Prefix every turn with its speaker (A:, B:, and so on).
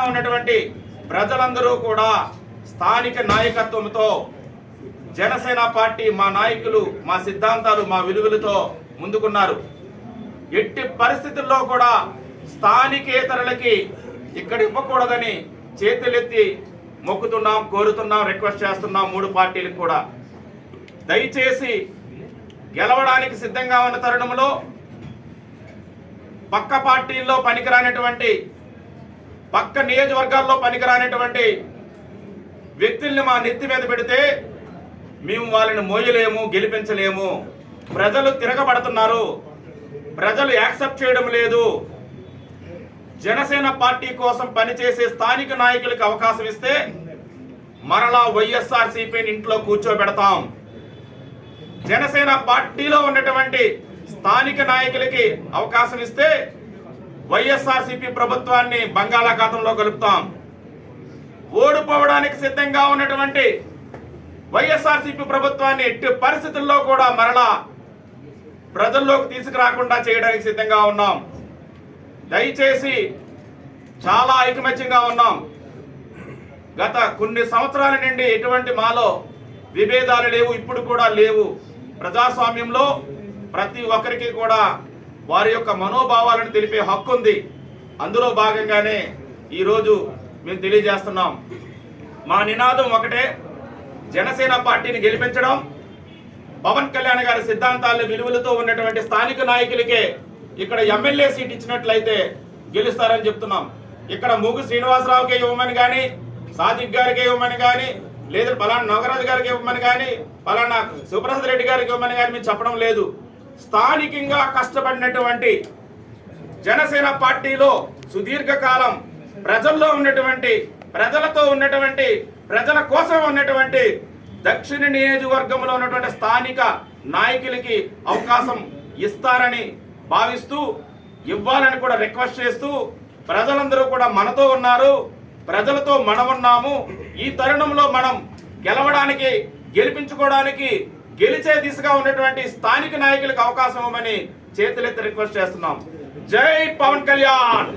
A: వ్యాప్తంగా ఉన్నటువంటి ప్రజలందరూ కూడా స్థానిక నాయకత్వంతో జనసేన పార్టీ మా నాయకులు మా సిద్ధాంతాలు మా విలువలతో ముందుకున్నారు. ఎట్టి పరిస్థితుల్లో కూడా స్థానికేతరులకి ఇక్కడ ఇవ్వకూడదని చేతులెత్తి మొక్కుతున్నాం, కోరుతున్నాం, రిక్వెస్ట్ చేస్తున్నాం. 3 పార్టీలకు కూడా దయచేసి గెలవడానికి సిద్ధంగా ఉన్న తరుణంలో పక్క పార్టీల్లో పనికిరానటువంటి పక్క నియోజకవర్గాల్లో పనికిరానటువంటి వ్యక్తుల్ని మా నెత్తి మీద పెడితే మేము వాళ్ళని మోయలేము, గెలిపించలేము. ప్రజలు తిరగబడుతున్నారు, ప్రజలు యాక్సెప్ట్ చేయడం లేదు. జనసేన పార్టీ కోసం పనిచేసే స్థానిక నాయకులకు అవకాశం ఇస్తే మరలా వైఎస్ఆర్సీపీని ఇంట్లో కూర్చోబెడతాం. జనసేన పార్టీలో ఉన్నటువంటి స్థానిక నాయకులకి అవకాశం ఇస్తే వైఎస్ఆర్సీపీ ప్రభుత్వాన్ని బంగాళాఖాతంలో కలుపుతాం. ఓడిపోవడానికి సిద్ధంగా ఉన్నటువంటి వైఎస్ఆర్సీపీ ప్రభుత్వాన్ని ఎట్టి పరిస్థితుల్లో కూడా మరలా ప్రజల్లోకి తీసుకురాకుండా చేయడానికి సిద్ధంగా ఉన్నాం. దయచేసి చాలా ఐకమత్యంగా ఉన్నాం. గత కొన్ని సంవత్సరాల నుండి ఎటువంటి మాలో విభేదాలు లేవు, ఇప్పుడు కూడా లేవు. ప్రజాస్వామ్యంలో ప్రతి ఒక్కరికి కూడా వారి యొక్క మనోభావాలను తెలిపే హక్కు ఉంది. అందులో భాగంగానే ఈరోజు మేము తెలియజేస్తున్నాం. మా నినాదం ఒకటే, జనసేన పార్టీని గెలిపించడం. పవన్ కళ్యాణ్ గారి సిద్ధాంతాల విలువలతో ఉన్నటువంటి స్థానిక నాయకులకే ఇక్కడ ఎమ్మెల్యే సీట్ ఇచ్చినట్లయితే గెలుస్తారని చెప్తున్నాం. ఇక్కడ మూగు శ్రీనివాసరావుకే ఇవ్వమని కానీ, సాదిక్ గారికి ఇవ్వమని కానీ, లేదా పలానా నాగరాజు గారికి ఇవ్వమని కానీ, పలానా సుప్రసాద్ రెడ్డి గారికి ఇవ్వమని కానీ మేము చెప్పడం లేదు. స్థానికంగా కష్టపడినటువంటి జనసేన పార్టీలో సుదీర్ఘకాలం ప్రజల్లో ఉన్నటువంటి, ప్రజలతో ఉన్నటువంటి, ప్రజల కోసం ఉన్నటువంటి దక్షిణ నియోజకవర్గంలో ఉన్నటువంటి స్థానిక నాయకులకి అవకాశం ఇస్తారని భావిస్తూ, ఇవ్వాలని కూడా రిక్వెస్ట్ చేస్తూ, ప్రజలందరూ కూడా మనతో ఉన్నారు, ప్రజలతో మనం ఉన్నాము. ఈ తరుణంలో మనం గెలవడానికి, గెలిపించుకోవడానికి, గెలిచే దిశగా ఉన్నటువంటి స్థానిక నాయకులకు అవకాశం ఇవ్వమని చేతులెత్తి రిక్వెస్ట్ చేస్తున్నాం. జై పవన్ కళ్యాణ్.